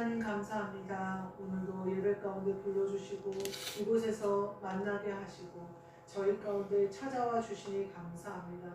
하나님 감사합니다. 오늘도 예배 가운데 불러주시고 이곳에서 만나게 하시고 저희 가운데 찾아와 주시니 감사합니다.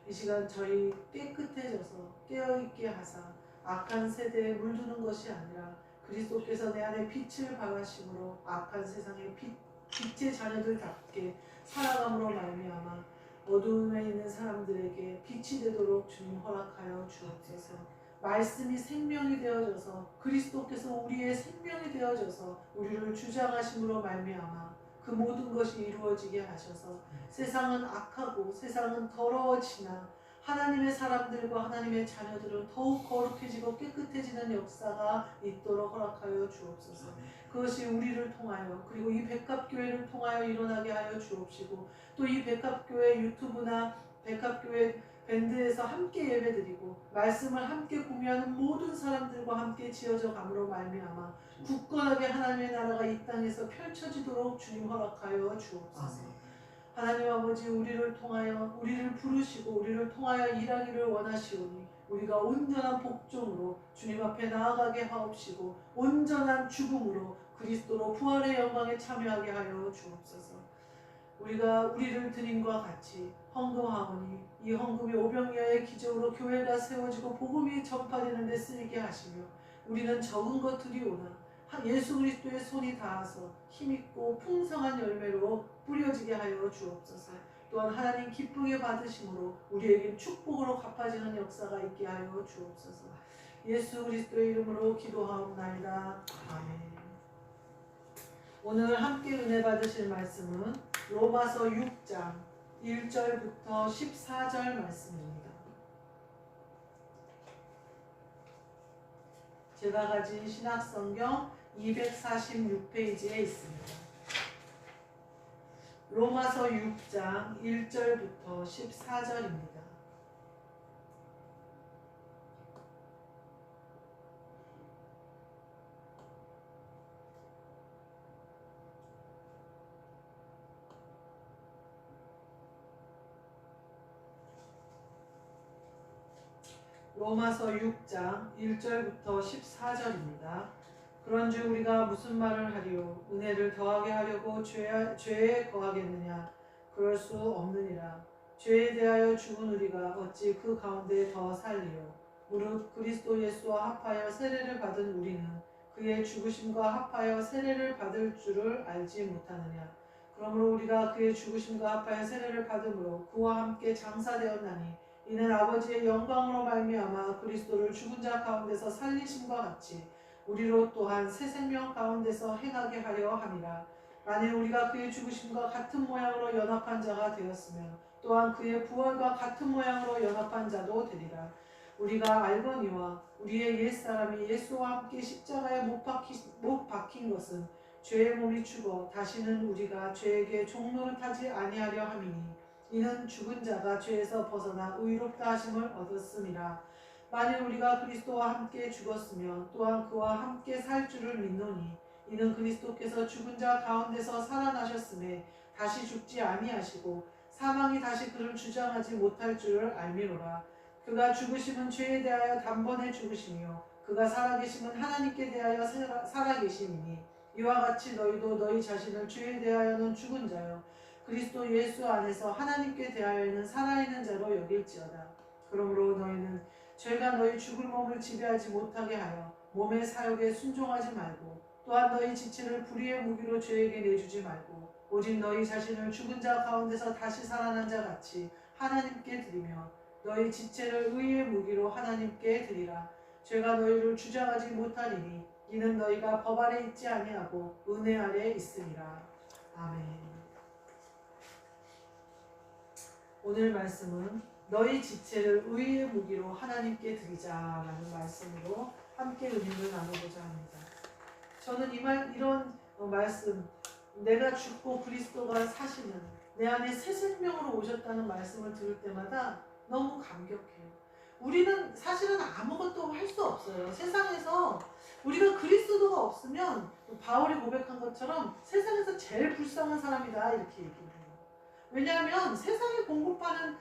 이 시간 저희 깨끗해져서 깨어있게 하사 악한 세대에 물드는 것이 아니라 그리스도께서 내 안에 빛을 발하심으로 악한 세상의 빛의 자녀들답게 살아감으로 말미암아 어두움에 있는 사람들에게 빛이 되도록 주님 허락하여 주옵소서. 말씀이 생명이 되어져서 그리스도께서 우리의 생명이 되어져서 우리를 주장하심으로 말미암아 그 모든 것이 이루어지게 하셔서 세상은 악하고 세상은 더러워지나 하나님의 사람들과 하나님의 자녀들은 더욱 거룩해지고 깨끗해지는 역사가 있도록 허락하여 주옵소서. 그것이 우리를 통하여 그리고 이 백합교회를 통하여 일어나게 하여 주옵시고 또 이 백합교회 유튜브나 백합교회 밴드에서 함께 예배드리고 말씀을 함께 공유하는 모든 사람들과 함께 지어져 감으로 말미암아 굳건하게 하나님의 나라가 이 땅에서 펼쳐지도록 주님 허락하여 주옵소서. 하나님 아버지, 우리를 통하여 우리를 부르시고 우리를 통하여 일하기를 원하시오니 우리가 온전한 복종으로 주님 앞에 나아가게 하옵시고 온전한 죽음으로 그리스도로 부활의 영광에 참여하게 하여 주옵소서. 우리가 우리를 드림과 같이 헌금하오니 이 헌금이 오병이어의 기적으로 교회가 세워지고 복음이 전파되는 데 쓰이게 하시며 우리는 적은 것들이 오나 예수 그리스도의 손이 닿아서 힘있고 풍성한 열매로 뿌려지게 하여 주옵소서. 또한 하나님 기쁘게 받으심으로 우리에게 축복으로 갚아지는 역사가 있게 하여 주옵소서. 예수 그리스도의 이름으로 기도하옵나이다. 아멘. 오늘 함께 은혜 받으실 말씀은 로마서 6장 1절부터 14절 말씀입니다. 제가 가진 신약성경 246페이지에 있습니다. 로마서 6장 1절부터 14절입니다. 로마서 6장 1절부터 14절입니다. 그런즉 우리가 무슨 말을 하리요? 은혜를 더하게 하려고 죄에 거하겠느냐? 그럴 수 없느니라. 죄에 대하여 죽은 우리가 어찌 그 가운데 더 살리요? 무릇 그리스도 예수와 합하여 세례를 받은 우리는 그의 죽으심과 합하여 세례를 받을 줄을 알지 못하느냐? 그러므로 우리가 그의 죽으심과 합하여 세례를 받음으로 그와 함께 장사되었나니 이는 아버지의 영광으로 말미암아 그리스도를 죽은 자 가운데서 살리심과 같이 우리로 또한 새 생명 가운데서 행하게 하려 함이라. 만일 우리가 그의 죽으심과 같은 모양으로 연합한 자가 되었으면 또한 그의 부활과 같은 모양으로 연합한 자도 되리라. 우리가 알거니와 우리의 옛사람이 예수와 함께 십자가에 못 박힌 것은 죄의 몸이 죽어 다시는 우리가 죄에게 종노릇하지 아니하려 함이니 이는 죽은 자가 죄에서 벗어나 의롭다 하심을 얻었음이라. 만일 우리가 그리스도와 함께 죽었으면 또한 그와 함께 살 줄을 믿노니 이는 그리스도께서 죽은 자 가운데서 살아나셨음에 다시 죽지 아니하시고 사망이 다시 그를 주장하지 못할 줄을 알미로라. 그가 죽으심은 죄에 대하여 단번에 죽으시며 그가 살아계심은 하나님께 대하여 살아계심이니 이와 같이 너희도 너희 자신을 죄에 대하여는 죽은 자요 그리스도 예수 안에서 하나님께 대하여는 살아있는 자로 여길지어다. 그러므로 너희는 죄가 너희 죽을 몸을 지배하지 못하게 하여 몸의 사욕에 순종하지 말고 또한 너희 지체를 불의의 무기로 죄에게 내주지 말고 오직 너희 자신을 죽은 자 가운데서 다시 살아난 자 같이 하나님께 드리며 너희 지체를 의의 무기로 하나님께 드리라. 죄가 너희를 주장하지 못하리니 이는 너희가 법 아래 있지 아니하고 은혜 아래 있으리라. 아멘. 오늘 말씀은 너희 지체를 의의 무기로 하나님께 드리자라는 말씀으로 함께 은혜를 나누고자 합니다. 저는 이런 말씀, 내가 죽고 그리스도가 사시는 내 안에 새 생명으로 오셨다는 말씀을 들을 때마다 너무 감격해요. 우리는 사실은 아무것도 할 수 없어요. 세상에서 우리가 그리스도가 없으면 바울이 고백한 것처럼 세상에서 제일 불쌍한 사람이다 이렇게 얘기해요. 왜냐하면 세상이 공급하는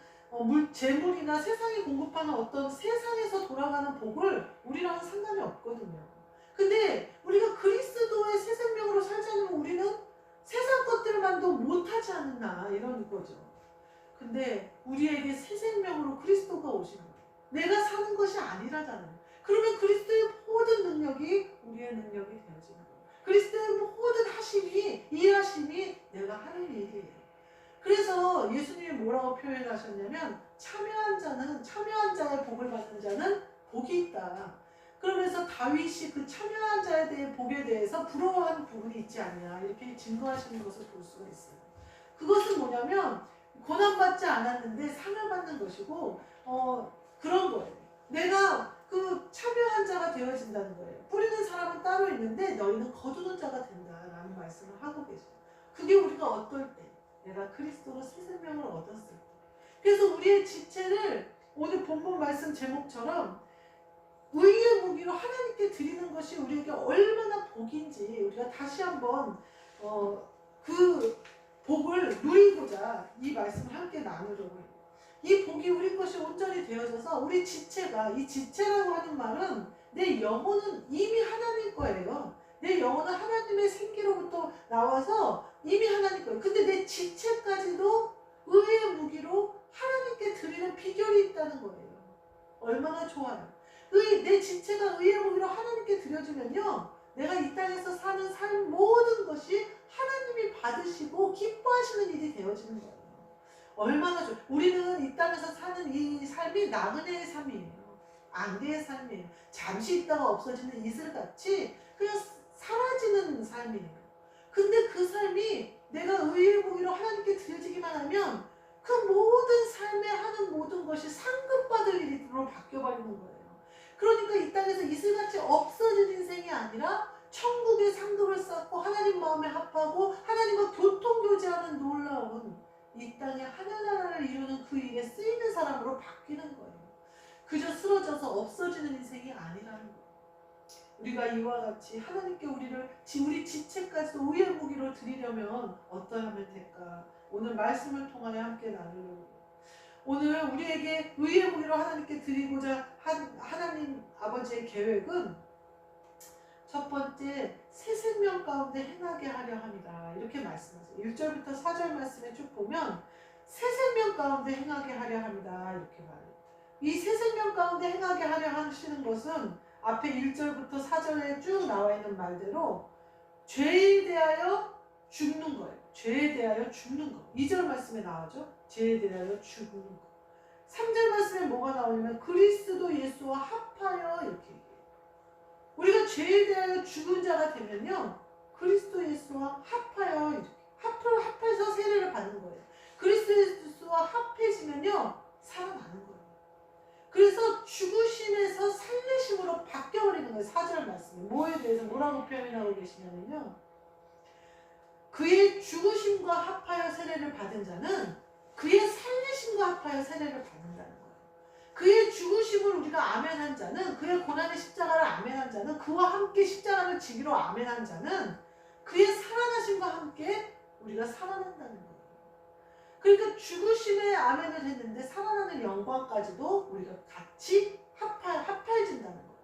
재물이나 세상이 공급하는 어떤 세상에서 돌아가는 복을 우리랑은 상관이 없거든요. 근데 거죠. 근데 우리에게 새 생명으로 그리스도가 오신 거예요. 내가 사는 것이 아니라잖아요. 그러면 그리스도의 모든 능력이 우리의 능력이 되어지는 거예요. 그리스도의 모든 하심이, 일하심이 내가 하는 일이에요. 그래서 예수님이 뭐라고 표현하셨냐면 참여한 자의 복을 받는 자는 복이 있다. 그러면서 다윗이 그 참여한 자에 대해 복에 대해서 부러워하는 부분이 있지 않냐 이렇게 증거하시는 것을 볼 수가 있어요. 그것은 뭐냐면 고난받지 않았는데 상을 받는 것이고 그런 거예요. 내가 그 참여한 자가 되어진다는 거예요. 뿌리는 사람은 따로 있는데 너희는 거두는 자가 된다라는 말씀을 하고 계세요. 그게 우리가 어떨 때 내가 그리스도로 새 생명을 얻었을 때. 그래서 우리의 지체를 오늘 본문 말씀 제목처럼 의의 무기로 하나님께 드리는 것이 우리에게 얼마나 복인지 우리가 다시 한번 그 복을 누리고자 이 말씀을 함께 나누려고 해요. 이 복이 우리 것이 온전히 되어져서 우리 지체가, 이 지체라고 하는 말은 내 영혼은 이미 하나님 거예요. 내 영혼은 하나님의 생기로부터 나와서 이미 하나님 거예요. 근데 내 지체까지도 의의 무기로 하나님께 드리는 비결이 있다는 거예요. 얼마나 좋아요. 내 지체가 의의 무기로 하나님께 드려주면요, 내가 이 땅에서 사는 삶 모든 것이 하나님이 받으시고 기뻐하시는 일이 되어지는 거예요. 얼마나 좋아요. 우리는 이 땅에서 사는 이 삶이 나그네의 삶이에요. 안개의 삶이에요. 잠시 있다가 없어지는 이슬같이 그냥 사라지는 삶이에요. 근데 그 삶이 내가 의의 무기로 하나님께 드려지기만 하면 그 모든 삶에 하는 모든 것이 상급받을 일로 바뀌어버리는 거예요. 그러니까 이 땅에서 이슬같이 없어진 인생이 아니라 천국의 상급을 쌓고 하나님 마음에 합하고 하나님과 교통교제하는 놀라운 이 땅에 하늘나라를 이루는 그 일에 쓰이는 사람으로 바뀌는 거예요. 그저 쓰러져서 없어지는 인생이 아니라는 거예요. 우리가 이와 같이 하나님께 우리 지체까지도 의의 무기로 드리려면 어떠하면 될까? 오늘 말씀을 통하여 함께 나누려고 해요. 오늘 우리에게 의의 무기로 하나님께 드리고자 한 하나님 아버지의 계획은 첫 번째, 새 생명 가운데 행하게 하려 합니다. 이렇게 말씀하세요. 1절부터 4절 말씀에 쭉 보면 새 생명 가운데 행하게 하려 합니다. 이렇게 말해요. 이 새 생명 가운데 행하게 하려 하시는 것은 앞에 1절부터 4절에 쭉 나와 있는 말대로 죄에 대하여 죽는 거예요. 죄에 대하여 죽는 거. 2절 말씀에 나오죠. 죄에 대하여 죽는 거. 3절 말씀에 뭐가 나오냐면 그리스도 예수와 합하여 이렇게 얘기해요. 우리가 죄에 대하여 죽은 자가 되면요, 그리스도 예수와 합하여 이렇게 합해서 세례를 받는 거예요. 그리스도 예수와 합해지면요 살아나는 거예요. 그래서 죽으심에서 살리심으로 바뀌어버리는 거예요. 4절 말씀에 뭐에 대해서 뭐라고 표현하고 계시냐면요, 그의 죽으심과 합하여 세례를 받은 자는 그의 살리심과 합하여 세례를 받는다는 거예요. 그의 죽으심을 우리가 아멘한 자는, 그의 고난의 십자가를 아멘한 자는, 그와 함께 십자가를 지기로 아멘한 자는 그의 살아나심과 함께 우리가 살아난다는 거예요. 그러니까 죽으심에 아멘을 했는데 살아나는 영광까지도 우리가 같이 합해진다는 거예요.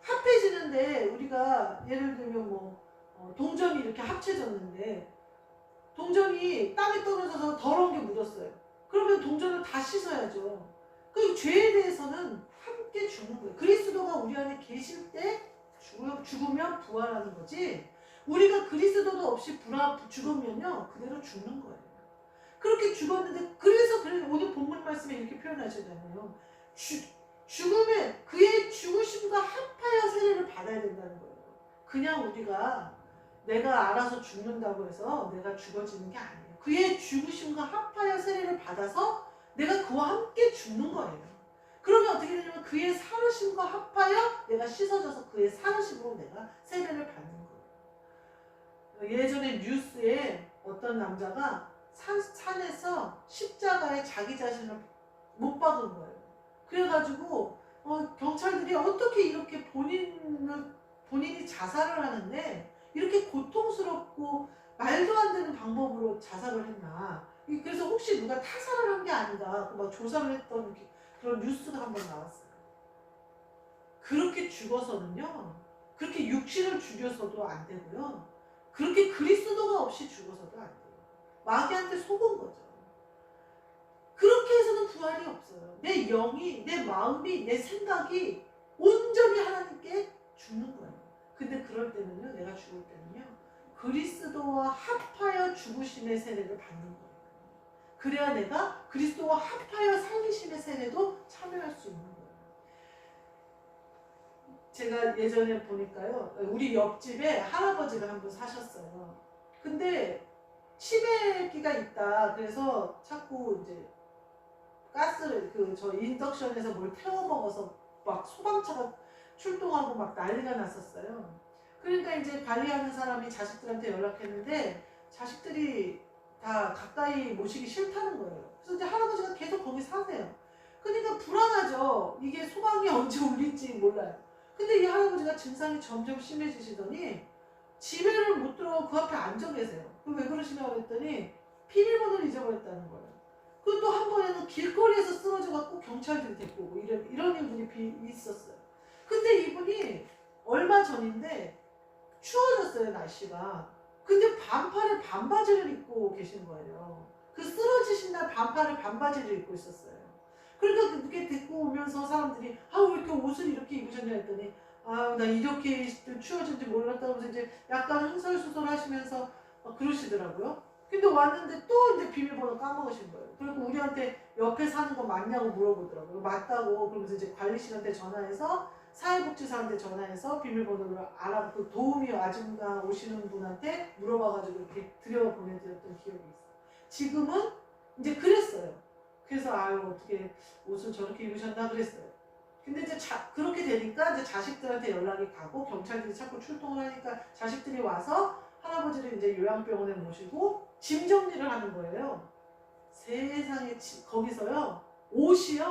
합해지는데 우리가 예를 들면 동전이 이렇게 합쳐졌는데 동전이 땅에 떨어져서 더러운 게 묻었어요. 그러면 동전을 다 씻어야죠. 그 죄에 대해서는 함께 죽는 거예요. 그리스도가 우리 안에 계실 때 죽으면 부활하는 거지, 우리가 그리스도도 없이 죽으면요 그대로 죽는 거예요. 그렇게 죽었는데, 그래서 오늘 본문 말씀에 이렇게 표현하셨잖아요. 죽으면 그의 죽으심과 합하여 세례를 받아야 된다는 거예요. 그냥 우리가 내가 알아서 죽는다고 해서 내가 죽어지는 게 아니에요. 그의 죽으심과 합하여 세례를 받아서 내가 그와 함께 죽는 거예요. 그러면 어떻게 되냐면 그의 살으심과 합하여 내가 씻어져서 그의 살으심으로 내가 세례를 받는 거예요. 예전에 뉴스에 어떤 남자가 산에서 십자가에 자기 자신을 못 박은 거예요. 그래가지고 경찰들이 어떻게 이렇게 본인이 자살을 하는데 이렇게 고통스럽고 말도 안 되는 방법으로 자살을 했나. 그래서 혹시 누가 타살을 한 게 아닌가 막 조사를 했던 그런 뉴스가 한번 나왔어요. 그렇게 죽어서는요, 그렇게 육신을 죽여서도 안 되고요, 그렇게 그리스도가 없이 죽어서도 안 돼요. 마귀한테 속은 거죠. 부활이 없어요. 내 영이, 내 마음이, 내 생각이 온전히 하나님께 죽는 거예요. 근데 그럴 때는요, 내가 죽을 때는요, 그리스도와 합하여 죽으심의 세례를 받는 거예요. 그래야 내가 그리스도와 합하여 살리심의 세례도 참여할 수 있는 거예요. 제가 예전에 보니까요, 우리 옆집에 할아버지가 한 분 사셨어요. 근데 치매기가 있다. 그래서 자꾸 이제 가스를 저 인덕션에서 뭘 태워 먹어서 막 소방차가 출동하고 막 난리가 났었어요. 그러니까 이제 관리하는 사람이 자식들한테 연락했는데 자식들이 다 가까이 모시기 싫다는 거예요. 그래서 이제 할아버지가 계속 거기 사세요. 그러니까 불안하죠. 이게 소방이 언제 울릴지 몰라요. 근데 이 할아버지가 증상이 점점 심해지시더니 집에를 못 들어가고 그 앞에 앉아 계세요. 왜 그러시냐고 했더니 비밀번호를 잊어버렸다는 거예요. 그리고 또 한 번에는 길거리에서 쓰러져갖고 경찰들이 데리고 오고 이런 일들이 있었어요. 근데 이분이 얼마 전인데 추워졌어요, 날씨가. 근데 반팔에 반바지를 입고 계신 거예요. 그 쓰러지신 날 반팔에 반바지를 입고 있었어요. 그러니까 그게 데리고 오면서 사람들이 왜 이렇게 옷을 이렇게 입으셨냐 했더니 나 이렇게 추워진지 몰랐다고 해서 이제 약간 흥설수설 하시면서 그러시더라고요. 근데 왔는데 또 이제 비밀번호 까먹으신 거예요. 그리고 우리한테 옆에 사는 거 맞냐고 물어보더라고요. 맞다고. 그러면서 이제 관리실한테 전화해서 사회복지사한테 전화해서 비밀번호를 그 도우미 아줌마 오시는 분한테 물어봐가지고 이렇게 들여보내드렸던 기억이 있어요. 지금은 이제 그랬어요. 그래서 어떻게 옷을 저렇게 입으셨나 그랬어요. 근데 이제 그렇게 되니까 이제 자식들한테 연락이 가고 경찰들이 자꾸 출동을 하니까 자식들이 와서 할아버지를 이제 요양병원에 모시고 짐 정리를 하는 거예요. 세상에 거기서요 옷이요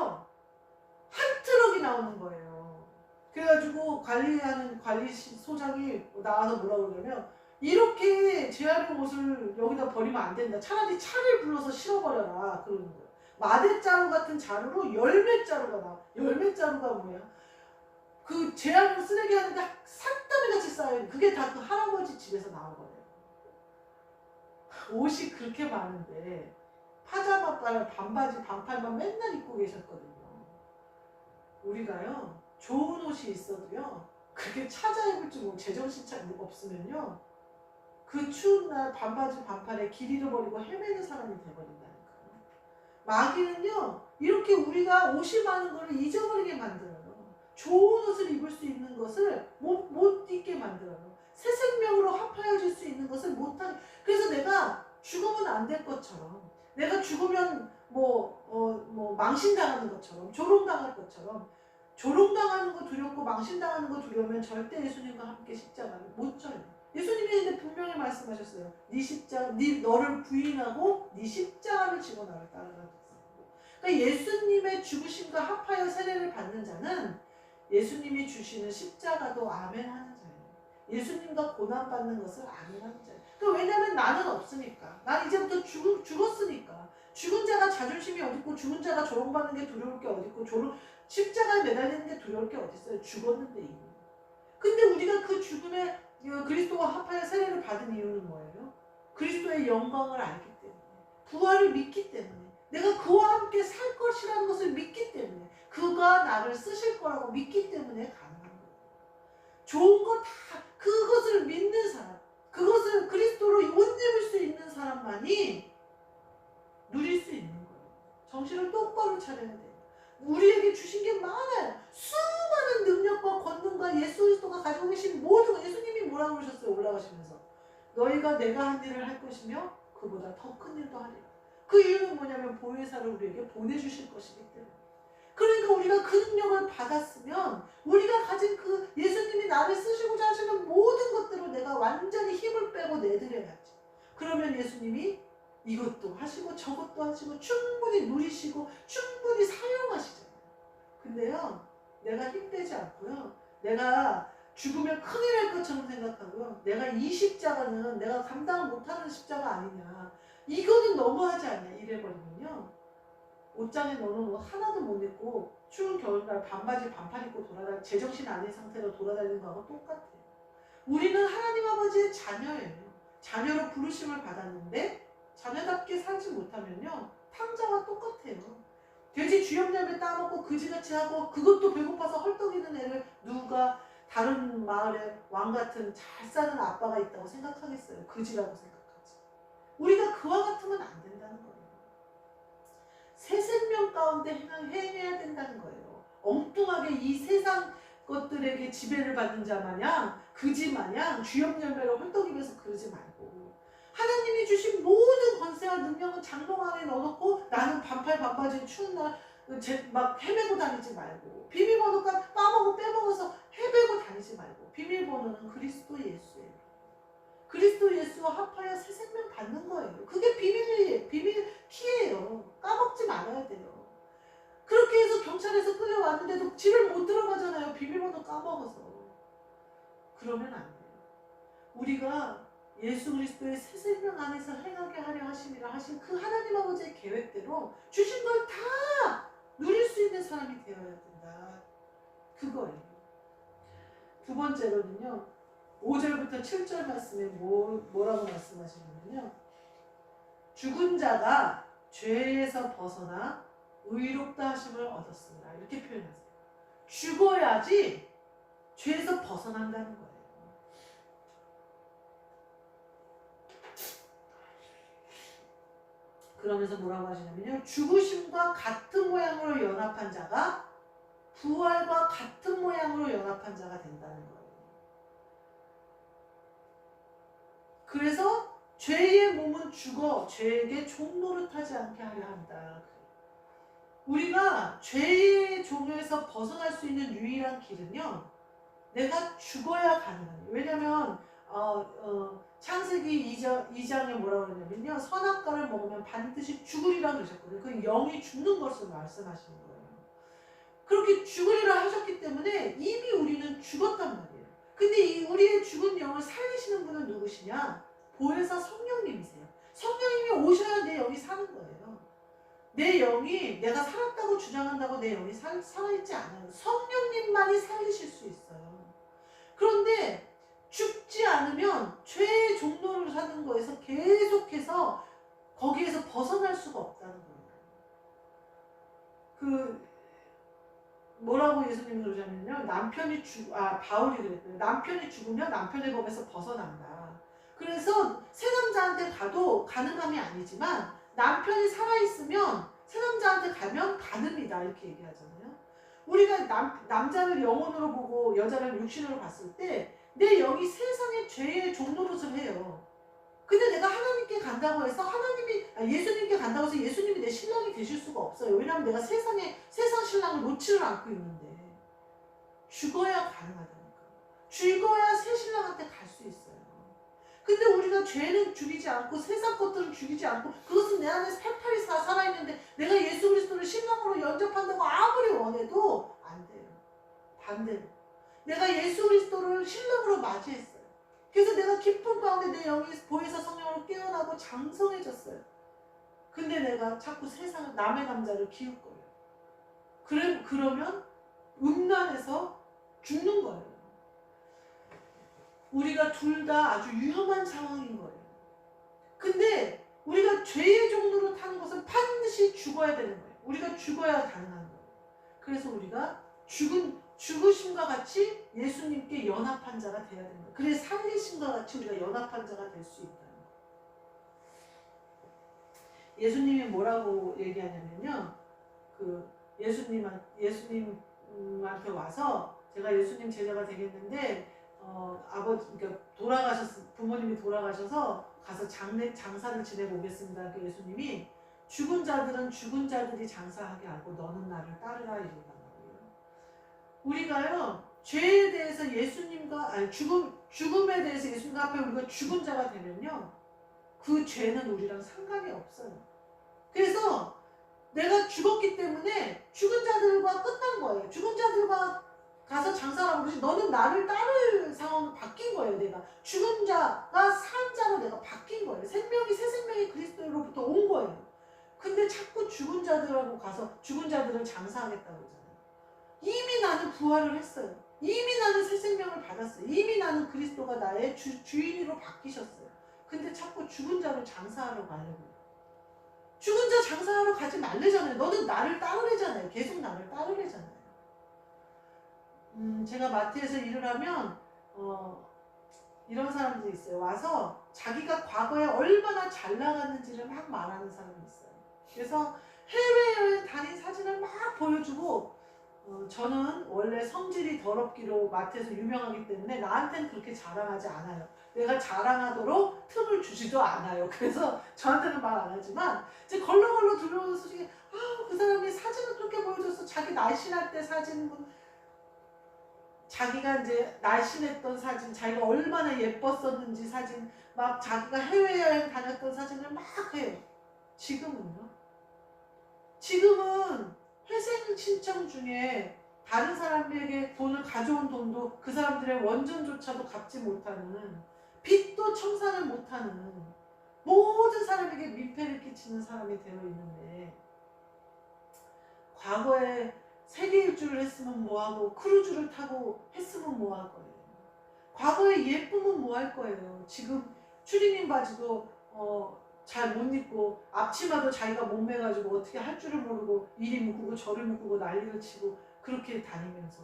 한 트럭이 나오는 거예요. 그래가지고 관리하는 관리소장이 나와서 뭐라고 그러냐면 이렇게 재활용 옷을 여기다 버리면 안 된다. 차라리 차를 불러서 실어버려라 그러는 거예요. 마대자루 같은 자루로 열매자루가 나와. 열매자루가 뭐야? 그 재활용 쓰레기 하는데 산더미 같이 쌓여있는 그게 다 그 할아버지 집에서 나온 거예요. 옷이 그렇게 많은데 파자마 반바지 반팔만 맨날 입고 계셨거든요. 우리가요 좋은 옷이 있어도요 그게 찾아 입을 줄 제정신 없으면요 그 추운 날 반바지 반팔에 길 잃어버리고 헤매는 사람이 돼버린다니까요. 마귀는요 이렇게 우리가 옷이 많은 걸 잊어버리게 만들어요. 좋은 옷을 입을 수 있는 것을 못 입게 만들어요. 새 생명으로 합하여질 수 있는 것을 못하게. 그래서 내가 죽으면 안 될 것처럼, 내가 죽으면 망신당하는 것처럼, 조롱당할 것처럼, 조롱당하는 거 두렵고 망신당하는 거 두려우면 절대 예수님과 함께 십자가를 못 져요. 예수님이 이제 분명히 말씀하셨어요. 너를 부인하고 네 십자가를 지고 나를 따르라. 그러니까 예수님의 죽으심과 합하여 세례를 받는 자는 예수님이 주시는 십자가도 아멘 하는 자예요. 예수님과 고난받는 것을 아멘 하는 자예요. 그러니까 왜냐하면 나는 없으니까. 난 이제부터 죽었으니까. 죽은 자가 자존심이 어딨고 죽은 자가 조롱받는 게 두려울 게 어딨고 십자가에 매달리는 게 두려울 게 어딨어요. 죽었는데 이미. 근데 우리가 그 죽음에 그리스도와 합하여 세례를 받은 이유는 뭐예요? 그리스도의 영광을 알기 때문에. 부활을 믿기 때문에. 내가 그와 함께 살 것이라는 것을 믿기 때문에. 그가 나를 쓰실 거라고 믿기 때문에 가능한 거예요. 좋은 거 다 그것을 믿는 사람, 그것을 그리스도로 옷 입을 수 있는 사람만이 누릴 수 있는 거예요. 정신을 똑바로 차려야 돼요. 우리에게 주신 게 많아요. 수많은 능력과 권능과 예수 그리스도가 가지고 계신 모든 거. 예수님이 뭐라고 그러셨어요? 올라가시면서 너희가 내가 한 일을 할 것이며 그보다 더 큰 일도 하리라. 그 이유는 뭐냐면 보혜사를 우리에게 보내주실 것이기 때문에. 그러니까 우리가 그 능력을 받았으면 우리가 가진 그 예수님이 나를 쓰시고자 하시는 모든 것들을 내가 완전히 힘을 빼고 내드려야지. 그러면 예수님이 이것도 하시고 저것도 하시고 충분히 누리시고 충분히 사용하시잖아요. 근데요 내가 힘빼지 않고요 내가 죽으면 큰일 날 것처럼 생각하고요 내가 이 십자가는 내가 감당 못하는 십자가 아니냐, 이거는 너무하지 않냐 이래버리면요 옷장에 넣어놓은 거 하나도 못 입고 추운 겨울날 반바지 반팔 입고 제정신 아닌 상태로 돌아다니는 거하고 똑같아요. 우리는 하나님 아버지의 자녀예요. 자녀로 부르심을 받았는데 자녀답게 살지 못하면요 탕자와 똑같아요. 돼지 주염염에 따먹고 그지같이 하고 그것도 배고파서 헐떡이는 애를 누가 다른 마을에 왕 같은 잘 사는 아빠가 있다고 생각하겠어요? 그지라고 생각하지. 우리가 그와 같으면 안 된다는 거예요. 새 생명 가운데 행해야 된다는 거예요. 엉뚱하게 이 세상 것들에게 지배를 받는 자 마냥 그지 마냥 주염열매로 헐떡이면서 그러지 말고 하나님이 주신 모든 권세와 능력은 장롱 안에 넣어놓고 나는 반팔 반바지에 추운 날 막 헤매고 다니지 말고 비밀번호가 까먹고 빼먹어서 헤매고 다니지 말고 비밀번호는 그리스도 예수예요. 그리스도 예수와 합하여 새 생명 받는 거예요. 그게 비밀 키예요. 까먹지 말아야 돼요. 그렇게 해서 경찰에서 끌려왔는데도 집을 못 들어가잖아요. 비밀번호 까먹어서. 그러면 안 돼요. 우리가 예수 그리스도의 새 생명 안에서 행하게 하려 하심이라 하신 그 하나님 아버지의 계획대로 주신 걸 다 누릴 수 있는 사람이 되어야 된다. 그거예요. 두 번째로는요. 5절부터 7절 말씀에 뭐라고 말씀하시냐면요. 죽은 자가 죄에서 벗어나 의롭다 하심을 얻었습니다. 이렇게 표현하세요. 죽어야지 죄에서 벗어난다는 거예요. 그러면서 뭐라고 하시냐면요. 죽으심과 같은 모양으로 연합한 자가 부활과 같은 모양으로 연합한 자가 된다는 거예요. 그래서 죄의 몸은 죽어 죄에게 종노릇하지 않게 하려 한다. 우리가 죄의 종에서 벗어날 수 있는 유일한 길은요. 내가 죽어야 가능해요. 왜냐하면 창세기 2장에 뭐라고 그러냐면요. 선악과를 먹으면 반드시 죽으리라 그러셨거든요. 그 영이 죽는 것을 말씀하시는 거예요. 그렇게 죽으리라 하셨기 때문에 이미 우리는 죽었단 말이에요. 근데 이 우리의 죽은 영을 살리시는 분은 누구시냐? 보혜사 성령님이세요. 성령님이 오셔야 내 영이 사는 거예요. 내 영이 내가 살았다고 주장한다고 내 영이 살아있지 않아요. 성령님만이 살리실 수 있어요. 그런데 죽지 않으면 죄의 종로를 사는 거에서 계속해서 거기에서 벗어날 수가 없다는 거예요. 뭐라고 예수님이 그러셨냐면요. 바울이 그랬어요. 남편이 죽으면 남편의 법에서 벗어난다. 그래서 새 남자한테 가도 가능함이 아니지만 남편이 살아있으면 새 남자한테 가면 가능이다. 이렇게 얘기하잖아요. 우리가 남자를 영혼으로 보고 여자를 육신으로 봤을 때 내 영이 세상의 죄의 종노릇을 해요. 근데 내가 하나님께 간다고 해서 예수님께 간다고 해서 예수님이 내 신랑이 되실 수가 없어요. 왜냐하면 내가 세상 신랑을 놓지를 않고 있는데 죽어야 가능하다니까. 죽어야 새 신랑한테 갈 수 있어요. 근데 우리가 죄는 죽이지 않고 세상 것들은 죽이지 않고 그것은 내 안에 팔팔이 살아있는데 내가 예수 그리스도를 신랑으로 영접한다고 아무리 원해도 안 돼요. 반대로 내가 예수 그리스도를 신랑으로 맞이했어요. 그래서 내가 기쁨 가운데 내 영이 보혜사 성령으로 깨어나고 장성해졌어요. 근데 내가 자꾸 세상을 남의 남자를 키울 거예요. 그러면 음란해서 죽는 거예요. 우리가 둘 다 아주 위험한 상황인 거예요. 근데 우리가 죄의 종로로 타는 것은 반드시 죽어야 되는 거예요. 우리가 죽어야 가능한 거예요. 그래서 우리가 죽으심과 같이 예수님께 연합한 자가 되어야 되는 거예요. 그래서 살리심과 같이 우리가 연합한 자가 될 수 있다는 거예요. 예수님이 뭐라고 얘기하냐면요. 예수님한테 와서 제가 예수님 제자가 되겠는데 그러니까 부모님이 돌아가셔서 가서 장사를 지내고 오겠습니다. 그 예수님이 죽은 자들은 죽은 자들이 장사하게 하고 너는 나를 따르라 이러단 말이에요. 우리가요 죄에 대해서 죽음에 대해서 예수님과 앞에 우리가 죽은 자가 되면요 그 죄는 우리랑 상관이 없어요. 그래서 내가 죽었기 때문에 죽은 자들과 끝난 거예요. 죽은 자들과 가서 장사하라고 그러지 너는 나를 따를 상황으로 바뀐 거예요. 내가 죽은 자가 산 자로 내가 바뀐 거예요. 새 생명이 그리스도로부터 온 거예요. 근데 자꾸 죽은 자들하고 가서 죽은 자들은 장사하겠다고 그러잖아요. 이미 나는 부활을 했어요. 이미 나는 새 생명을 받았어요. 이미 나는 그리스도가 나의 주인으로 바뀌셨어요. 근데 자꾸 죽은 자를 장사하려고 하려고 해요. 죽은 자 장사하러 가지 말래잖아요. 너는 나를 따르래잖아요. 계속 나를 따르래잖아요. 제가 마트에서 일을 하면 이런 사람들이 있어요. 와서 자기가 과거에 얼마나 잘 나갔는지를 막 말하는 사람이 있어요. 그래서 해외여행 다닌 사진을 막 보여주고 저는 원래 성질이 더럽기로 마트에서 유명하기 때문에 나한테는 그렇게 자랑하지 않아요. 내가 자랑하도록 틈을 주지도 않아요. 그래서 저한테는 말 안 하지만 이제 걸러걸러 들어오는 소식에 그 사람이 사진을 그렇게 보여줬어. 자기 날씬할 때 사진, 자기가 이제 날씬했던 사진, 자기가 얼마나 예뻤었는지 사진, 막 자기가 해외여행 다녔던 사진을 막 해요. 지금은요? 지금은 회생 신청 중에 다른 사람에게 돈을 가져온 돈도 그 사람들의 원전조차도 갚지 못하는, 빚도 청산을 못하는, 모든 사람에게 민폐를 끼치는 사람이 되어 있는데, 과거에 세계 일주를 했으면 뭐하고 크루즈를 타고 했으면 뭐할 거예요. 과거에 예쁘면 뭐할 거예요. 지금 추리닝 바지도 잘 못 입고 앞치마도 자기가 몸매가지고 어떻게 할 줄을 모르고 이리 묶고 저리 묶고 난리를 치고 그렇게 다니면서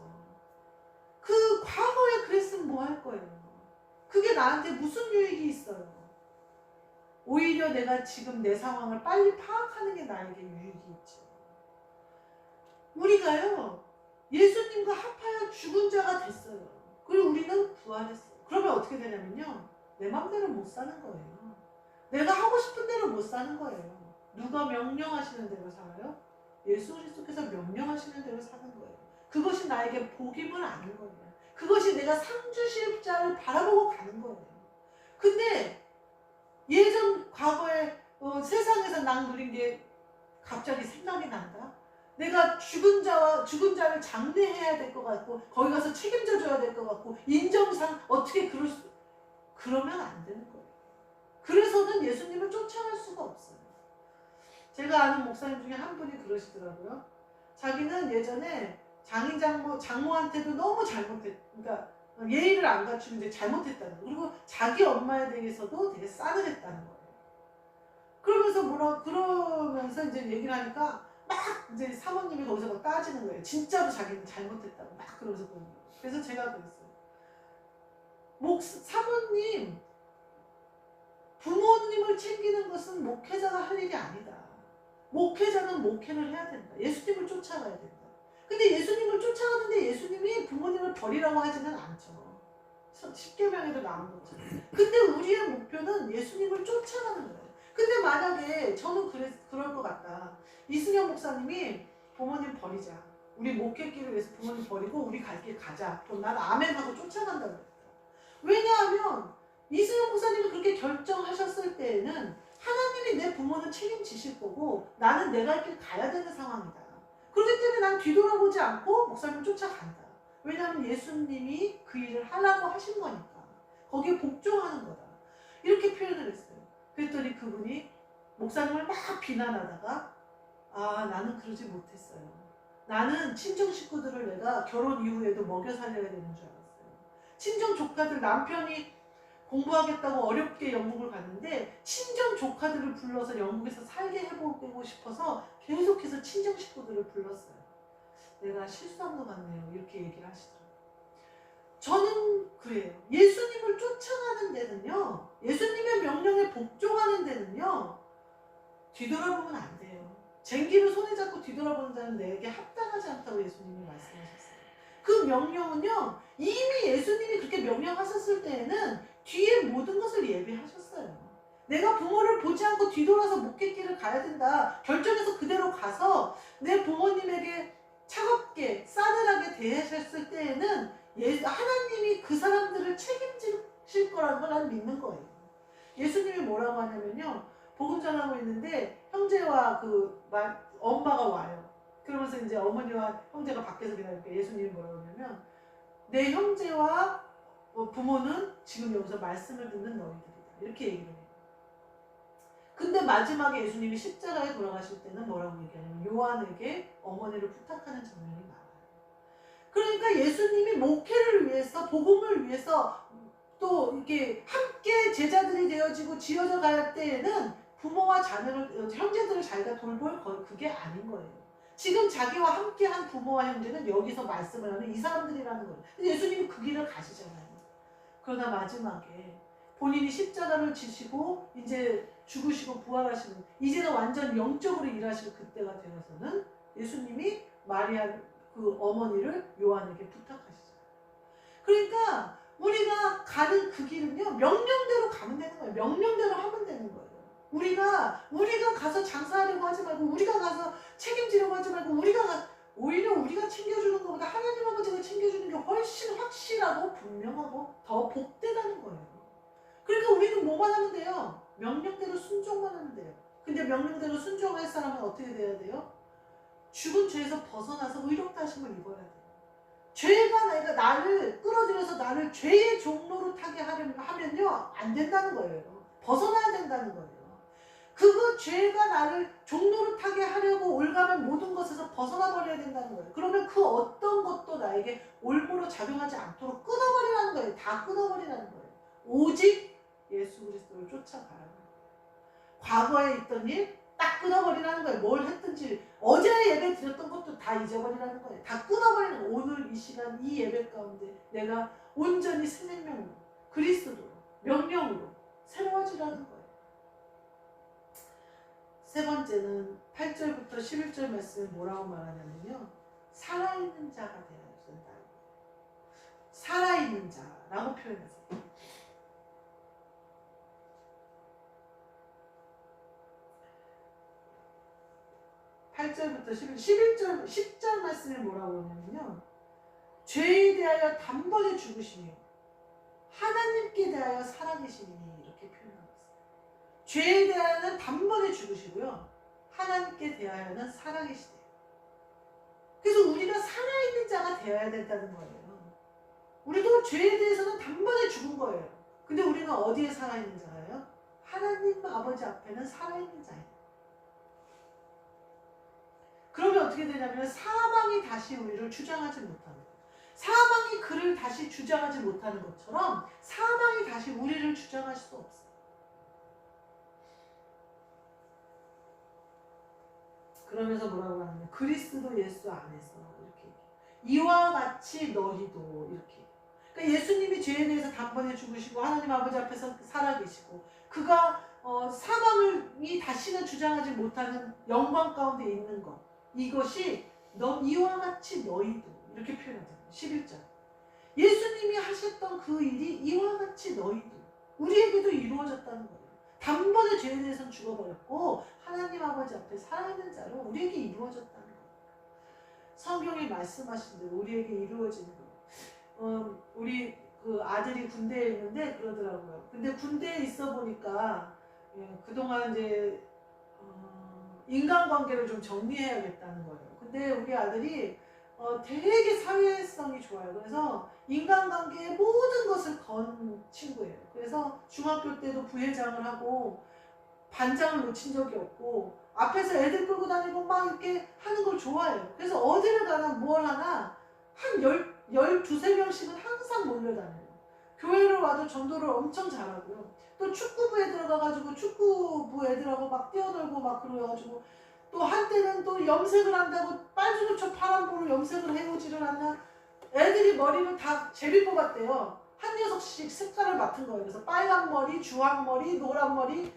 그 과거에 그랬으면 뭐 할 거예요. 그게 나한테 무슨 유익이 있어요. 오히려 내가 지금 내 상황을 빨리 파악하는 게 나에게 유익이 있죠. 우리가요 예수님과 합하여 죽은 자가 됐어요. 그리고 우리는 부활했어요. 그러면 어떻게 되냐면요, 내 맘대로 못 사는 거예요. 내가 하고 싶은 대로 못 사는 거예요. 누가 명령하시는 대로 살아요? 예수 그리스도께서 명령하시는 대로 사는 거예요. 그것이 나에게 복임을 아는 거예요. 그것이 내가 상 주실 자를 바라보고 가는 거예요. 근데 예전 과거에 세상에서 난 누린 게 갑자기 생각이 난다. 내가 죽은 자를 장례해야 될 것 같고 거기 가서 책임져 줘야 될 것 같고 인정상 어떻게 그러면 안 되는 거예요. 그래서는 예수님을 쫓아갈 수가 없어요. 제가 아는 목사님 중에 한 분이 그러시더라고요. 자기는 예전에 장모한테도 너무 그러니까 예의를 안 갖추고 이제 잘못했다는 거예요. 그리고 자기 엄마에 대해서도 되게 싸늘했다는 거예요. 그러면서 이제 얘기를 하니까 막 이제 사모님이 거기서 막 따지는 거예요. 진짜로 자기는 잘못했다고 막 그러면서 그러는 거예요. 그래서 제가 그랬어요. 사모님, 부모님을 챙기는 것은 목회자가 할 일이 아니다. 목회자는 목회를 해야 된다. 예수님을 쫓아가야 된다. 근데 예수님을 쫓아가는데 예수님이 부모님을 버리라고 하지는 않죠. 10계명에도 나온 것처럼. 근데 우리의 목표는 예수님을 쫓아가는 거예요. 근데 만약에 저는 그럴 것 같다. 이승현 목사님이 부모님 버리자. 우리 목회길을 위해서 부모님 버리고 우리 갈 길 가자. 그럼 난 아멘 하고 쫓아간다고 했다. 왜냐하면 이승현 목사님이 그렇게 결정하셨을 때에는 하나님이 내 부모는 책임지실 거고 나는 내 갈 길 가야 되는 상황이다. 그렇기 때문에 난 뒤돌아보지 않고 목사님을 쫓아간다. 왜냐하면 예수님이 그 일을 하라고 하신 거니까. 거기에 복종하는 거다. 이렇게 표현을 했어요. 그랬더니 그분이 목사님을 막 비난하다가 나는 그러지 못했어요. 나는 친정 식구들을 내가 결혼 이후에도 먹여 살려야 되는 줄 알았어요. 친정 조카들, 남편이 공부하겠다고 어렵게 영국을 갔는데 친정 조카들을 불러서 영국에서 살게 해보고 싶어서 계속해서 친정 식구들을 불렀어요. 내가 실수한 것 같네요. 이렇게 얘기를 하시더라고요. 저는 그래요. 예수님을 쫓아가는 데는요, 예수님의 명령에 복종하는 데는요, 뒤돌아보면 안 돼요. 쟁기를 손에 잡고 뒤돌아보는 자는 내게 합당하지 않다고 예수님이 말씀하셨어요. 그 명령은요, 이미 예수님이 그렇게 명령하셨을 때에는 뒤에 모든 것을 예비하셨어요. 내가 부모를 보지 않고 뒤돌아서 목회길을 가야 된다 결정해서 그대로 가서 내 부모님에게 차갑게 싸늘하게 대하셨을 때에는 하나님이 그 사람들을 책임질 거라는 걸 난 믿는 거예요. 예수님이 뭐라고 하냐면요, 복음 전하고 있는데 형제와 엄마가 와요. 그러면서 이제 어머니와 형제가 밖에서 기다리니까 예수님이 뭐라고 하냐면, 내 형제와 부모는 지금 여기서 말씀을 듣는 너희들이다. 이렇게 얘기를 해요. 근데 마지막에 예수님이 십자가에 돌아가실 때는 뭐라고 얘기하냐면 요한에게 어머니를 부탁하는 장면이 나와요. 그러니까 예수님이 목회를 위해서, 복음을 위해서 또 이렇게 함께 제자들이 되어지고 지어져 갈 때에는 부모와 자녀를 형제들을 자기가 돌볼 그게 아닌 거예요. 지금 자기와 함께한 부모와 형제는 여기서 말씀을 하는 이 사람들이라는 거예요. 예수님이 그 길을 가시잖아요. 그러나 마지막에 본인이 십자가를 지시고 이제 죽으시고 부활하시는, 이제는 완전 영적으로 일하실 그때가 되어서는 예수님이 마리아 그 어머니를 요한에게 부탁하시잖아요. 그러니까 우리가 가는 그 길은요, 명령대로 가면 되는 거예요. 명령대로 하면 되는 거예요. 우리가 가서 장사하려고 하지 말고, 우리가 가서 책임지려고 하지 말고, 오히려 우리가 챙겨주는 것보다 하나님 아버지가 챙겨주는 게 훨씬 확실하고 분명하고 더 복되다는 거예요. 그러니까 우리는 뭐만 하면 돼요? 명령대로 순종만 하면 돼요. 근데 명령대로 순종할 사람은 어떻게 돼야 돼요? 죽은 죄에서 벗어나서 의롭다 하심을 입어야 돼요. 죄가 나를 끌어들여서 나를 죄의 종로로 타게 하면요, 안 된다는 거예요. 벗어나야 된다는 거예요. 그거 죄가 나를 종로로 타게 하려고 올가면 모든 것에서 벗어나 버려야 된다는 거예요. 그러면 그 어떤 것도 나에게 올무로 작용하지 않도록 끊어버리라는 거예요. 다 끊어버리라는 거예요. 오직 예수 그리스도를 쫓아가라는 거예요. 과거에 있던 일 딱 끊어버리라는 거예요. 뭘 했든지 어제 예배 드렸던 것도 다 잊어버리라는 거예요. 다 끊어버리는 거예요. 오늘 이 시간 이 예배 가운데 내가 온전히 새 생명으로 그리스도로 명령으로 새로워지라는 거예요. 세 번째는 8절부터 11절 말씀에 뭐라고 말하냐면요, 살아있는 자가 되어야 된다. 살아있는 자라고 표현했어요. 8절부터 10절 말씀에 뭐라고 하냐면요, 죄에 대하여 단번에 죽으시며 하나님께 대하여 살아계시니, 이렇게 표현하고 있어요. 죄에 대하여는 단번에 죽으시고요, 하나님께 대하여는 살아계시대요. 그래서 우리가 살아있는 자가 되어야 된다는 거예요. 우리도 죄에 대해서는 단번에 죽은 거예요. 근데 우리는 어디에 살아있는 자예요? 하나님 아버지 앞에는 살아있는 자예요. 그러면 어떻게 되냐면 사망이 다시 우리를 주장하지 못하는 거예요. 사망이 그를 다시 주장하지 못하는 것처럼 사망이 다시 우리를 주장할 수 없어요. 그러면서 뭐라고 하냐면 그리스도 예수 안에서, 이렇게 이와 같이 너희도, 이렇게. 그러니까 예수님이 죄에 대해서 단번에 죽으시고 하나님 아버지 앞에서 살아계시고 그가 사망이 다시는 주장하지 못하는 영광 가운데 있는 것, 이것이 이와 같이 너희도, 이렇게 표현하잖아요. 11절. 예수님이 하셨던 그 일이 이와 같이 너희도, 우리에게도 이루어졌다는 거예요. 단번에 죄에 대해서는 죽어버렸고 하나님 아버지 앞에 살아있는 자로 우리에게 이루어졌다는 거예요. 성경에 말씀하신 대로 우리에게 이루어지는 거예요. 우리 그 아들이 군대에 있는데 그러더라고요. 근데 군대에 있어 보니까 그동안 이제 인간관계를 좀 정리해야겠다는 거예요. 근데 우리 아들이 되게 사회성이 좋아요. 그래서 인간관계의 모든 것을 건 친구예요. 그래서 중학교 때도 부회장을 하고 반장을 놓친 적이 없고 앞에서 애들 끌고 다니고 막 이렇게 하는 걸 좋아해요. 그래서 어디를 가나 뭘 하나 한 12~13명씩은 항상 몰려다녀요. 교회를 와도 전도를 엄청 잘하고요. 또 축구부에 들어가가지고 축구부 애들하고 막 뛰어놀고 막 그래가지고 또 한때는 또 염색을 한다고 빨주노초 파란보로 염색을 해오지를 않나. 애들이 머리를 다 제비 뽑았대요. 한 녀석씩 색깔을 맡은 거예요. 그래서 빨간 머리, 주황 머리, 노란 머리.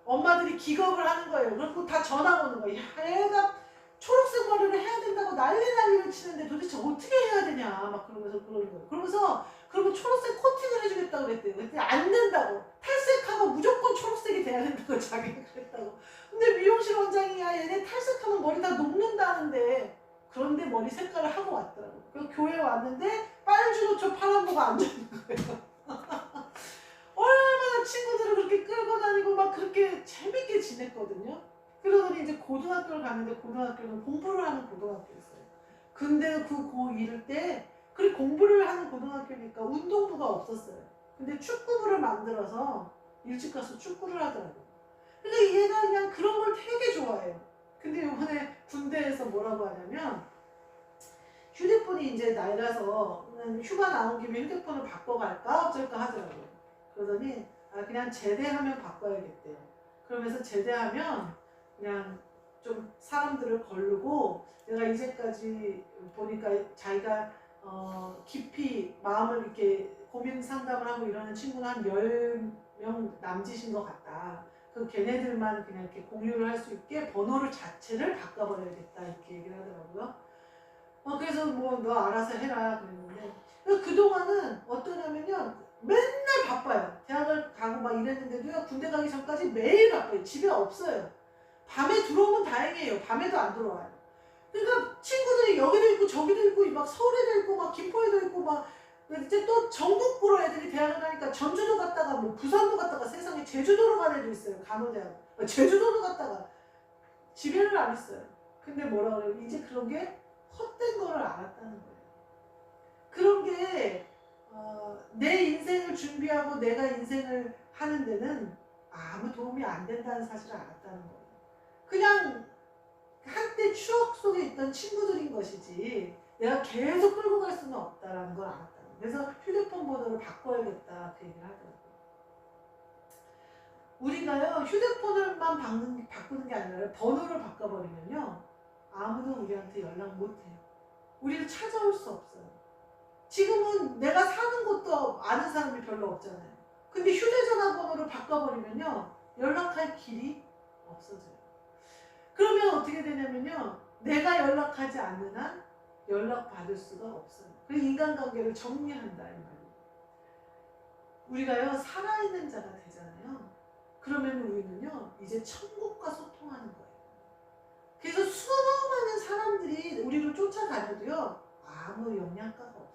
엄마들이 기겁을 하는 거예요. 그리고 다 전화 오는 거예요. 야, 애가 초록색 머리를 해야 된다고 난리를 치는데 도대체 어떻게 해야 되냐 막 그러면서 그러는 거예요. 그러면서 그러면 초록색 코팅을 해주겠다고 그랬대요. 그랬더니 안 된다고. 탈색하고 무조건 초록색이 돼야 된다고 자기가 그랬다고. 근데 미용실 원장이야 얘네 탈색하면 머리 다 녹는다는데, 그런데 머리 색깔을 하고 왔더라고. 그래서 교회에 왔는데 빨주노초 파란보가 앉아있는 거예요. 얼마나 친구들을 그렇게 끌고 다니고 막 그렇게 재밌게 지냈거든요. 그러더니 이제 고등학교를 갔는데 고등학교는 공부를 하는 고등학교였어요. 근데 그 고1을 때 그리고 공부를 하는 고등학교니까 운동부가 없었어요. 근데 축구부를 만들어서 일찍 가서 축구를 하더라고요. 그러니까 얘가 그냥 그런 걸 되게 좋아해요. 근데 이번에 군대에서 뭐라고 하냐면 휴대폰이 이제 낡아서 휴가 나온 김에 휴대폰을 바꿔갈까 어쩔까 하더라고요. 그러더니 그냥 제대하면 바꿔야겠대요. 그러면서 제대하면 그냥 좀 사람들을 거르고, 내가 이제까지 보니까 자기가 깊이 마음을 이렇게 고민 상담을 하고 이러는 친구는 한 10명 남짓인 것 같다. 그 걔네들만 그냥 이렇게 공유를 할 수 있게 번호를 자체를 바꿔버려야겠다, 이렇게 얘기를 하더라고요. 그래서 뭐 너 알아서 해라 그랬는데, 그동안은 어떠냐면요, 맨날 바빠요. 대학을 가고 막 이랬는데도요, 군대 가기 전까지 매일 바빠요. 집에 없어요. 밤에 들어오면 다행이에요. 밤에도 안 들어와요. 그러니까 친구들이 여기도 있고 저기도 있고 막 서울에도 있고 막 김포에도 있고 막, 이제 또 전국구로 애들이 대학을 가니까 전주도 갔다가 뭐 부산도 갔다가, 세상에 제주도로 간 애도 있어요. 간호대학. 제주도도 갔다가 집에를 안 있어요. 근데 뭐라 그래요? 이제 그런 게 헛된 거를 알았다는 거예요. 그런 게 내 인생을 준비하고 내가 인생을 하는 데는 아무 도움이 안 된다는 사실을 알았다는 거예요. 그냥 한때 추억 속에 있던 친구들인 것이지 내가 계속 끌고 갈 수는 없다는 걸 알았다는 거예요. 그래서 휴대폰 번호를 바꿔야겠다, 그 얘기를 하더라고요. 우리가요, 휴대폰을만 바꾸는 게 아니라 번호를 바꿔버리면요, 아무도 우리한테 연락 못해요. 우리를 찾아올 수 없어요. 지금은 내가 사는 곳도 아는 사람이 별로 없잖아요. 근데 휴대전화 번호를 바꿔버리면요, 연락할 길이 없어져요. 그러면 어떻게 되냐면요, 내가 연락하지 않는 한 연락받을 수가 없어요. 그래서 인간관계를 정리한다, 이 말이에요. 우리가요, 살아있는 자가 되잖아요. 그러면 우리는요, 이제 천국과 소통하는 거예요. 그래서 수많은 사람들이 우리를 쫓아다녀도요, 아무 영향가가 없어요.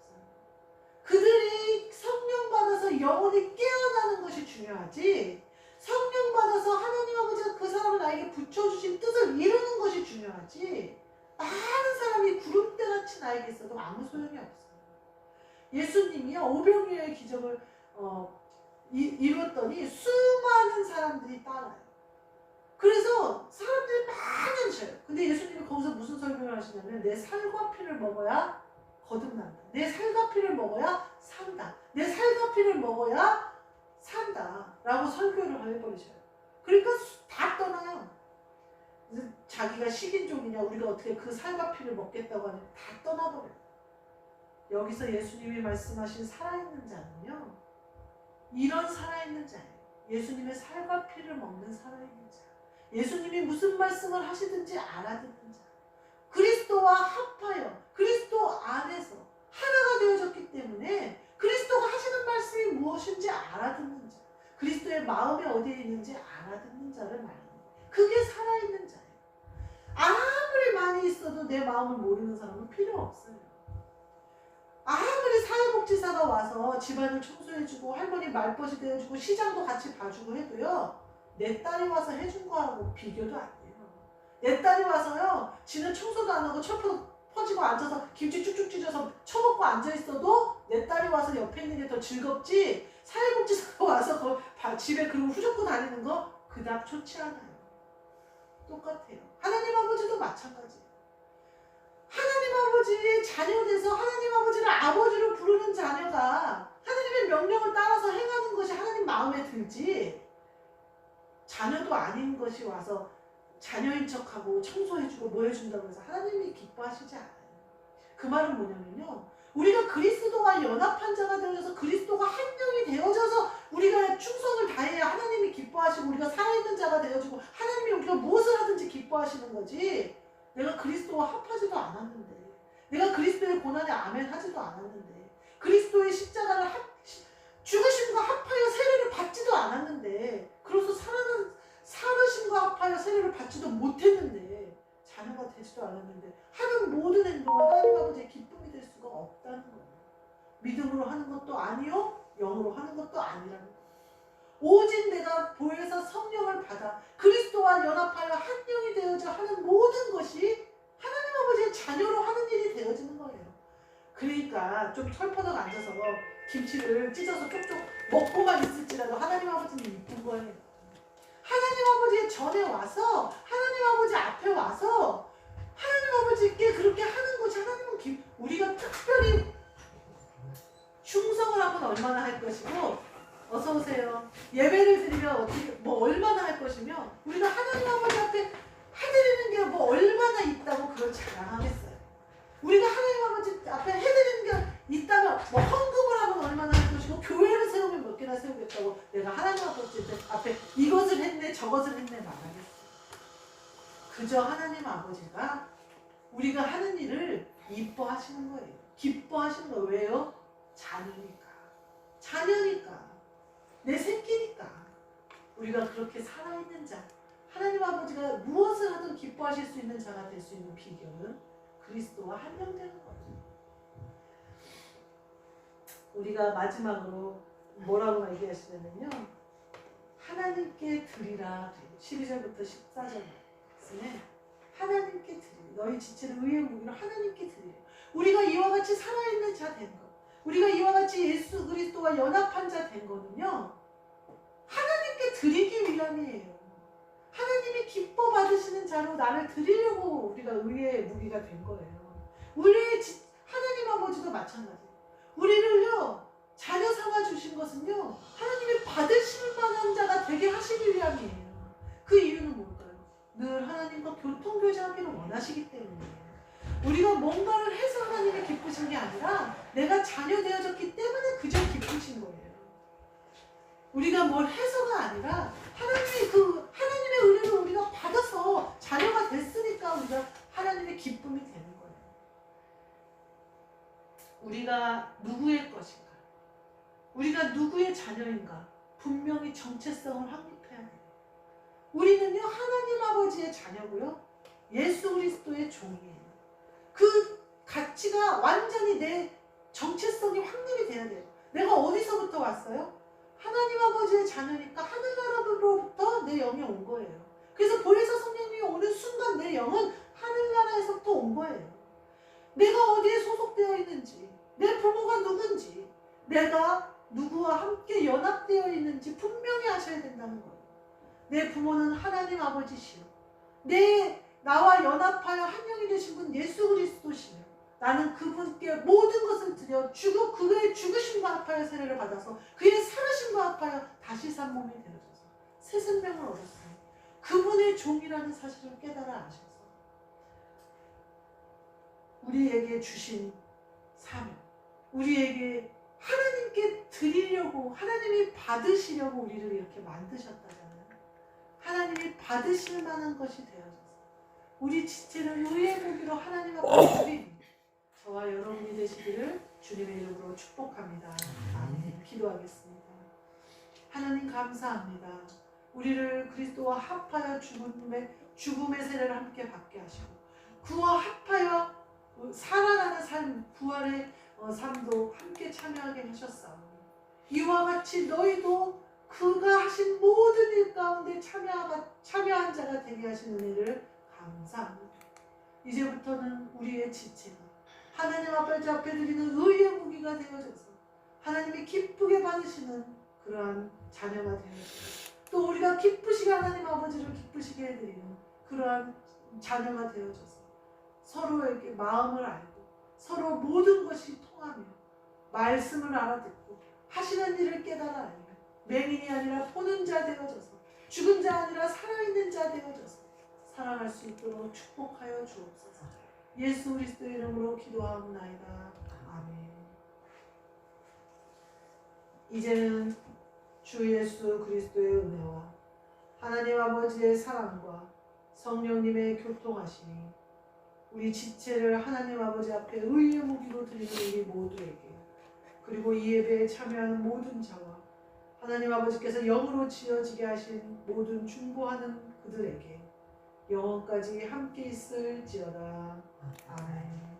그들이 성령 받아서 영혼이 깨어나는 것이 중요하지, 성령 받아서 하나님 아버지가 그 사람을 나에게 붙여주신 뜻을 이루는 것이 중요하지, 많은 사람이 구름대같이 나에게 있어도 아무 소용이 없어요. 예수님이요, 오병이어의 기적을 이루었더니 수많은 사람들이 따라요. 그래서 사람들이 많아져요. 근데 예수님이 거기서 무슨 설명을 하시냐면, 내 살과 피를 먹어야 거듭난다. 내 살과 피를 먹어야 산다. 내 살과 피를 먹어야 산다. 라고 설교를 해버리셔요. 그러니까 다 떠나요. 자기가 식인종이냐, 우리가 어떻게 그 살과 피를 먹겠다고 하냐, 다 떠나버려요. 여기서 예수님이 말씀하신 살아있는 자는요, 이런 살아있는 자예요. 예수님의 살과 피를 먹는 살아있는 자. 예수님이 무슨 말씀을 하시든지 알아듣는 자. 그리스도와 합하여 그리스도 안에서 하나가 되어졌기 때문에 그리스도가 하시는 말씀이 무엇인지 알아듣는 자. 그리스도의 마음이 어디에 있는지 알아듣는 자를 말합니다. 그게 살아있는 자예요. 아무리 많이 있어도 내 마음을 모르는 사람은 필요 없어요. 아무리 사회복지사가 와서 집안을 청소해주고 할머니 말벗이 되어주고 시장도 같이 봐주고 해도요, 내 딸이 와서 해준 거하고 비교도 안 돼요. 내 딸이 와서요, 지는 청소도 안 하고 철포 퍼지고 앉아서 김치 쭉쭉 찢어서 처먹고 앉아있어도 내 딸이 와서 옆에 있는 게 더 즐겁지, 사회복지사가 와서 집에 그러고 후젓고 다니는 거 그닥 좋지 않아요. 똑같아요. 하나님 아버지도 마찬가지예요. 하나님 아버지의 자녀 돼서 하나님 아버지를 아버지로 부르는 자녀가 하나님의 명령을 따라서 행하는 것이 하나님 마음에 들지, 자녀도 아닌 것이 와서 자녀인 척하고 청소해주고 뭐 해준다고 해서 하나님이 기뻐하시지 않아요. 그 말은 뭐냐면요, 우리가 그리스도와 연합한 자가 되어져서 그리스도가 한 명이 되어져서 우리가 충성을 다해야 하나님이 기뻐하시고 우리가 살아있는 자가 되어지고 하나님이 우리가 무엇을 하든지 기뻐하시는 거지, 내가 그리스도와 합하지도 않았는데, 내가 그리스도의 고난에 아멘 하지도 않았는데, 그리스도의 십자가를 죽으심과 합하여 세례를 받지도 않았는데, 그래서 살으심과 합하여 세례를 받지도 못했는데, 자녀가 되지도 않았는데, 하는 모든 행동은 하나님 아버지의 기쁨이 될 수가 없다는 거예요. 믿음으로 하는 것도 아니요, 영으로 하는 것도 아니라는 거예요. 오직 내가 보혜사 성령을 받아 그리스도와 연합하여 한 영이 되어져 하는 모든 것이 하나님 아버지의 자녀로 하는 일이 되어지는 거예요. 그러니까 좀 철퍼덕 앉아서 김치를 찢어서 쪽쪽 먹고만 있을지라도 하나님 아버지는 이쁜 거예요. 하나님 아버지의 전에 와서 하나님 아버지 앞에 와서 하나님 아버지께 그렇게 하는 것이 하나님은 우리가 특별히 충성을 하면 얼마나 할 것이고. 어서 오세요. 예배를 드리면 어떻게 뭐 얼마나 할 것이며 우리가 하나님 아버지 앞에 해드리는 게 뭐 얼마나 있다고 그걸 자랑하겠어요. 우리가 하나님 아버지 앞에 해드리는 게 있다면 뭐 헌금을 하면 얼마나 할 것이고 교회를 세우면 몇 개나 세우겠다고 내가 하나님 아버지 앞에 이것을 했네 저것을 했네 말하겠어요. 그저 하나님 아버지가 우리가 하는 일을 이뻐하시는 거예요. 기뻐하시는 거예요. 왜요? 자녀니까. 자녀니까. 내 새끼니까. 우리가 그렇게 살아있는 자. 하나님 아버지가 무엇을 하든 기뻐하실 수 있는 자가 될 수 있는 비결은 그리스도와 한명되는 거예요. 우리가 마지막으로 뭐라고 얘기하시냐면요. 하나님께 드리라. 12절부터 14절에 하나님께 드리라. 너희 지체를 의의 무기로 하나님께 드리라. 우리가 이와 같이 살아있는 자 된 것. 우리가 이와 같이 예수 그리스도와 연합한 자 된 거는요. 하나님께 드리기 위함이에요. 하나님이 기뻐 받으시는 자로 나를 드리려고 우리가 의의 무기가 된 거예요. 하나님 아버지도 마찬가지예요. 우리를요 자녀 삼아 주신 것은요 하나님이 받으실 만한 자가 되게 하시기 위함이에요. 그 이유는 뭘까요? 늘 하나님과 교통교제하기를 원하시기 때문이에요. 우리가 뭔가를 해서 하나님이 기쁘신 게 아니라 내가 자녀 되어졌기 때문에 그저 기쁘신 거예요. 우리가 뭘 해서가 아니라 하나님의 은혜를 우리가 받아서 자녀가 됐으니까 우리가 하나님의 기쁨이 되는 거예요. 우리가 누구의 것인가? 우리가 누구의 자녀인가? 분명히 정체성을 확립해야 돼요. 우리는요 하나님 아버지의 자녀고요. 예수 그리스도의 종이에요. 그 가치가 완전히 내 정체성이 확립이 돼야 돼요. 내가 어디서부터 왔어요? 하나님 아버지의 자녀니까 하늘나라로부터 내 영이 온 거예요. 그래서 보혜사 성령님이 오는 순간 내 영은 하늘나라에서부터 온 거예요. 내가 어디에 소속되어 있는지, 내 부모가 누군지, 내가 누구와 함께 연합되어 있는지 분명히 아셔야 된다는 거예요. 내 부모는 하나님 아버지시요. 나와 연합하여 한 영이 되신 분 예수 그리스도시며 나는 그분께 모든 것을 드려 그의 죽으심과 합하여 세례를 받아서 그의 살으심과 합하여 다시 산 몸이 되어져서 새 생명을 얻었으니 그분의 종이라는 사실을 깨달아 아셔서 우리에게 주신 사명, 우리에게 하나님께 드리려고 하나님이 받으시려고 우리를 이렇게 만드셨다잖아요. 하나님이 받으실 만한 것이 되어져서 우리 지체를 의의 무기로 하나님 앞에 드린 저와 여러분이 되시기를 주님의 이름으로 축복합니다. 아멘. 기도하겠습니다. 하나님 감사합니다. 우리를 그리스도와 합하여 죽음의 세례를 함께 받게 하시고 그와 합하여 살아나는 삶, 부활의 삶도 함께 참여하게 하셨사오니 이와 같이 너희도 그가 하신 모든 일 가운데 참여한 자가 되게 하신 은혜를 감사합니다. 이제부터는 우리의 지체가 하나님 앞에 드리는 의의 무기가 되어져서 하나님이 기쁘게 받으시는 그러한 자녀가 되어지고 또 우리가 기쁘시게 하나님 아버지를 기쁘시게 해드리는 그러한 자녀가 되어져서 서로에게 마음을 알고 서로 모든 것이 통하며 말씀을 알아듣고 하시는 일을 깨달아 알며 맹인이 아니라 보는 자 되어져서 죽은 자 아니라 살아있는 자 되어져서 살아갈 수 있도록 축복하여 주옵소서. 예수 그리스도의 이름으로 기도하옵나이다. 아멘. 이제는 주 예수 그리스도의 은혜와 하나님 아버지의 사랑과 성령님의 교통하심이 우리 지체를 하나님 아버지 앞에 의의 무기로 드리는 우리 모두에게 그리고 이 예배에 참여하는 모든 자와 하나님 아버지께서 영으로 지어지게 하신 모든 중보하는 그들에게 영원까지 함께 있을지어다. 아멘.